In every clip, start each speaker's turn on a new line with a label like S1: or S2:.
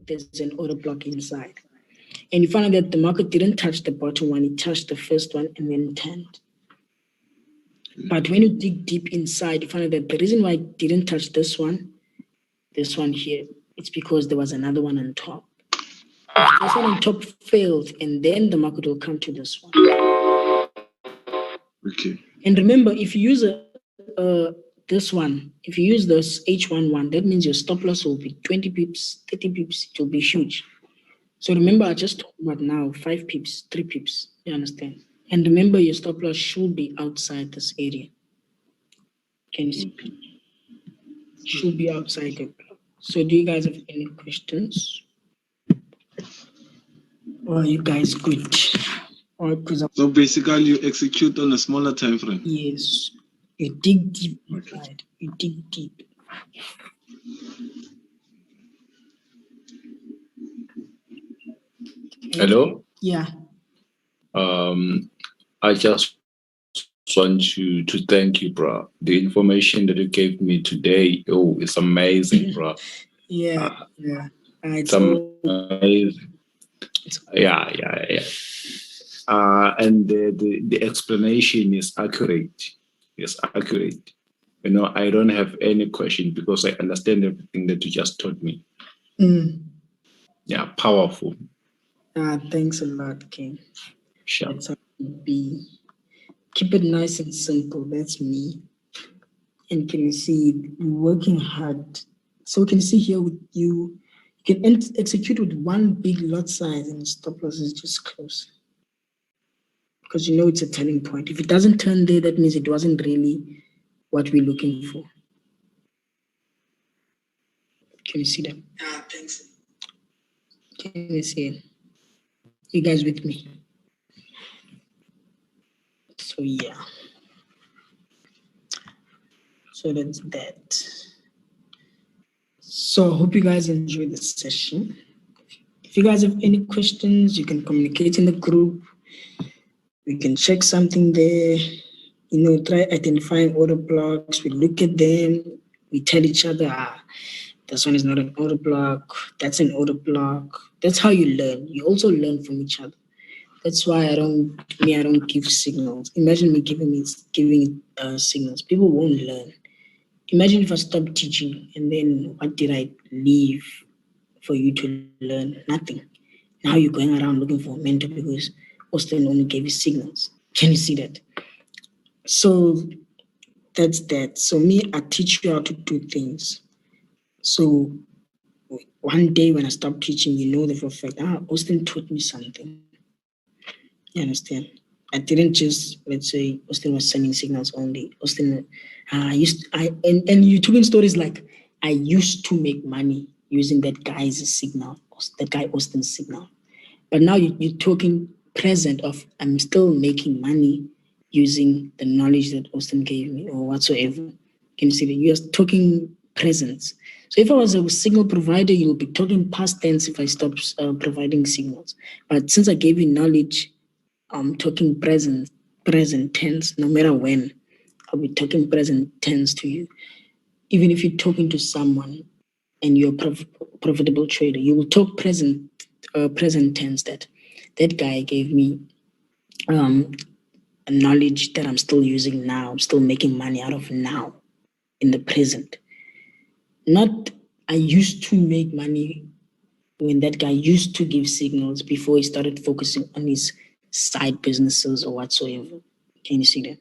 S1: there's an order block inside. And you find out that the market didn't touch the bottom one, it touched the first one and then turned. But when you dig deep inside, you find out that the reason why it didn't touch this one here, it's because there was another one on top. If this one on top failed, and then the market will come to this one.
S2: Okay.
S1: And remember, if you use this one, if you use this H11, that means your stop loss will be 20 pips, 30 pips, it will be huge. So remember, I just talked about now 5 pips, 3 pips, you understand? And remember, your stop loss should be outside this area. Can you see? Should be outside the block. So do you guys have any questions? Or are you guys good?
S2: So basically you execute on a smaller time frame?
S1: Yes. You dig deep inside. You dig deep.
S3: Hello?
S1: Yeah.
S3: I just want to thank you, bro. The information that you gave me today, it's amazing, bro.
S1: Yeah.
S3: It's amazing. Yeah. And the explanation is accurate. It's accurate. You know, I don't have any question because I understand everything that you just taught me. Yeah, powerful.
S1: Thanks a lot, King.
S3: Sure.
S1: That's how it be. Keep it nice and simple. That's me. And can you see working hard? So can you see here with you can execute with one big lot size and stop loss is just close. Because you know it's a turning point. If it doesn't turn there, that means it wasn't really what we're looking for. Can you see that? Thanks. Can you see it? You guys with me? So yeah. So that's that. So I hope you guys enjoyed the session. If you guys have any questions, you can communicate in the group. We can check something there. You know, try identifying order blocks. We look at them. We tell each other, this one is not an order block. That's an order block. That's how you learn. You also learn from each other. That's why I don't give signals. Imagine me giving signals. People won't learn. Imagine if I stopped teaching and then what did I leave for you to learn? Nothing. Now you're going around looking for a mentor because Austin only gave you signals. Can you see that? So that's that. So me, I teach you how to do things. So one day when I stop teaching, you know the for a fact, Austin taught me something. You understand? I didn't just, let's say, Austin was sending signals only. Austin, and you took in stories like, I used to make money using that guy's signal, that guy Austin's signal. But now you're talking present of, I'm still making money using the knowledge that Austin gave me or whatsoever. Can you see that? You're talking presence. So if I was a signal provider, you'll be talking past tense if I stop providing signals. But since I gave you knowledge, I'm talking present tense, no matter when. I'll be talking present tense to you. Even if you're talking to someone and you're a profitable trader, you will talk present tense that guy gave me a knowledge that I'm still using now. I'm still making money out of now in the present. Not I used to make money when that guy used to give signals before he started focusing on his side businesses or whatsoever. Can you see that?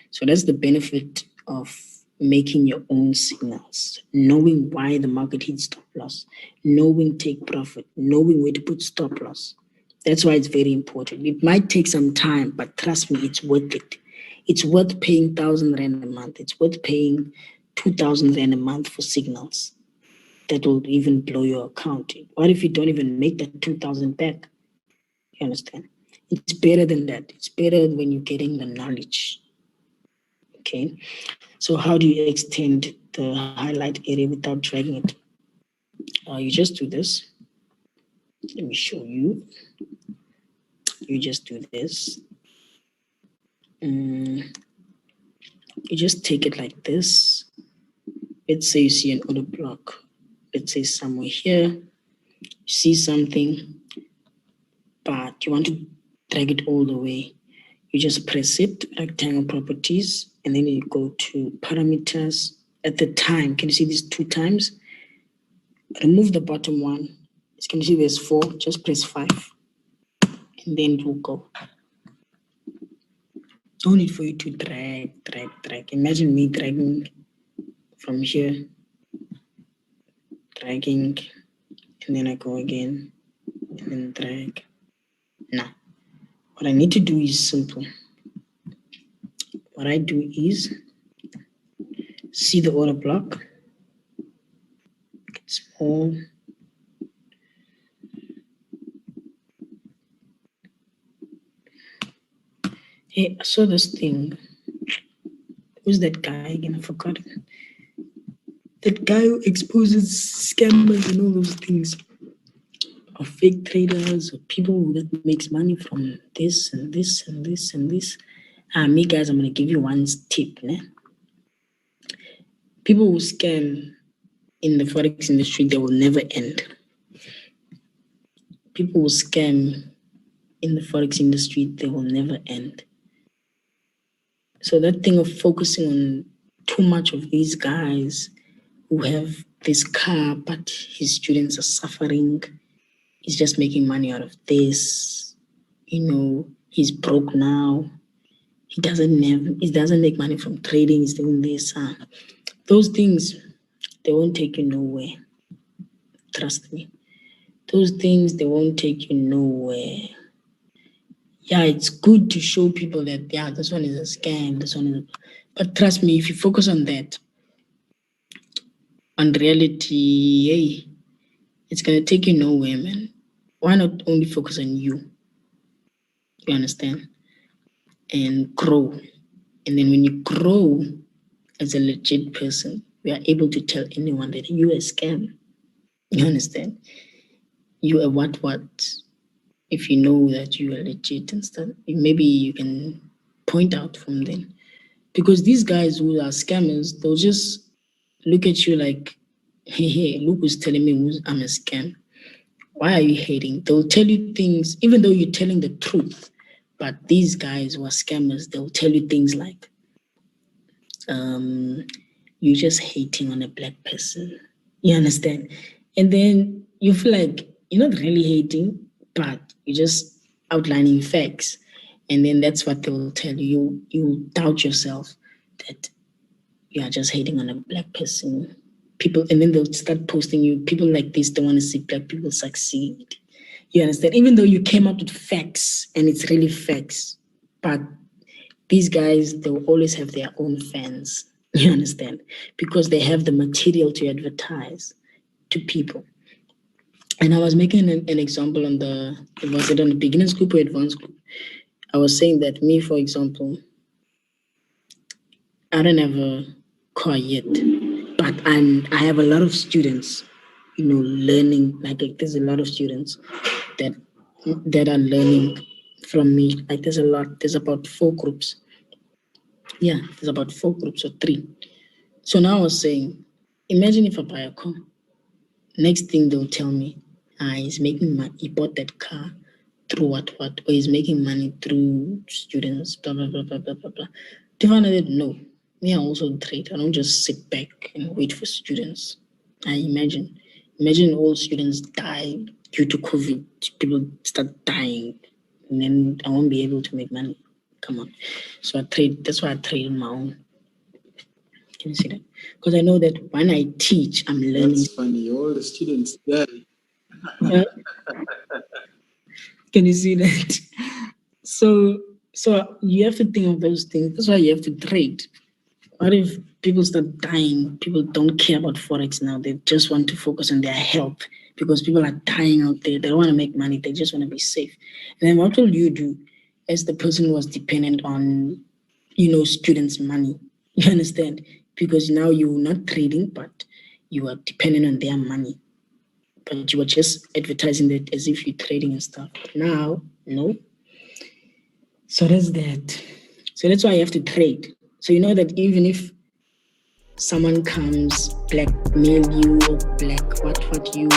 S1: So that's the benefit of making your own signals, knowing why the market hits stop loss, knowing take profit, knowing where to put stop loss. That's why it's very important. It might take some time, but trust me, it's worth it. It's worth paying 1,000 Rand a month. It's worth paying 2,000 Rand a month for signals. That will even blow your account. What if you don't even make that 2,000 back? You understand? It's better than that. It's better when you're getting the knowledge. Okay. So how do you extend the highlight area without dragging it? You just do this. Let me show you. You just do this. You just take it like this. Let's say you see an order block. Let's say somewhere here. You see something, but you want to drag it all the way. You just press it, rectangle properties, and then you go to parameters. At the time, can you see these 2 times? Remove the bottom one. As can you see there's 4, just press 5. And then it will go. No need for you to drag. Imagine me dragging from here, dragging, and then I go again, and then drag. Now, what I need to do is simple. What I do is see the order block, get small, hey, I saw this thing. Who's that guy again? I forgot. That guy who exposes scammers and all those things, or fake traders, or people that makes money from this and this and this and this. Me guys, I'm gonna give you one tip. People who scam in the Forex industry, they will never end. People who scam in the Forex industry, they will never end. So that thing of focusing on too much of these guys who have this car, but his students are suffering, he's just making money out of this, he's broke now, he doesn't make money from trading, he's doing this. Those things, they won't take you nowhere. Trust me. Those things, they won't take you nowhere. Yeah, it's good to show people that, this one is a scam, this one is but trust me, if you focus on that, on reality, hey, it's going to take you nowhere, man. Why not only focus on you? You understand? And grow. And then when you grow as a legit person, you are able to tell anyone that you are a scam. You understand? You are what? If you know that you are legit and stuff, maybe you can point out from them. Because these guys who are scammers, they'll just look at you like, hey, look who's telling me I'm a scam. Why are you hating? They'll tell you things, even though you're telling the truth. But these guys who are scammers, they'll tell you things like, you're just hating on a black person. You understand? And then you feel like you're not really hating, but you're just outlining facts. And then that's what they will tell you. You doubt yourself that you are just hating on a black person. People, and then they'll start posting you. People like this don't want to see black people succeed. You understand? Even though you came up with facts and it's really facts, but these guys, they will always have their own fans. You understand? Because they have the material to advertise to people. And I was making an example was it on the beginners group or advanced group? I was saying that me, for example, I don't have a car yet, but I have a lot of students, learning. Like there's a lot of students that are learning from me. Like there's about 4 groups. Yeah, there's about 4 groups or 3. So now I was saying, imagine if I buy a car. Next thing they'll tell me, he's making money. He bought that car through what, or he's making money through students, blah, blah, blah, blah, blah, blah, blah. Definitely no. Me, I also trade. I don't just sit back and wait for students. I imagine all students die due to COVID. People start dying, and then I won't be able to make money. Come on. So I trade. That's why I trade on my own. Can you see that? Because I know that when I teach, I'm learning.
S2: That's funny. All the students die.
S1: Can you see that? So you have to think of those things. That's why you have to trade. What if people start dying? People don't care about Forex now. They just want to focus on their health because people are dying out there. They don't want to make money. They just want to be safe. And then what will you do as the person who was dependent on, students' money? You understand? Because now you're not trading, but you are dependent on their money. But you were just advertising that as if you're trading and stuff. Now, no. So that's that. So that's why you have to trade. So you know that even if someone comes, blackmail you or what you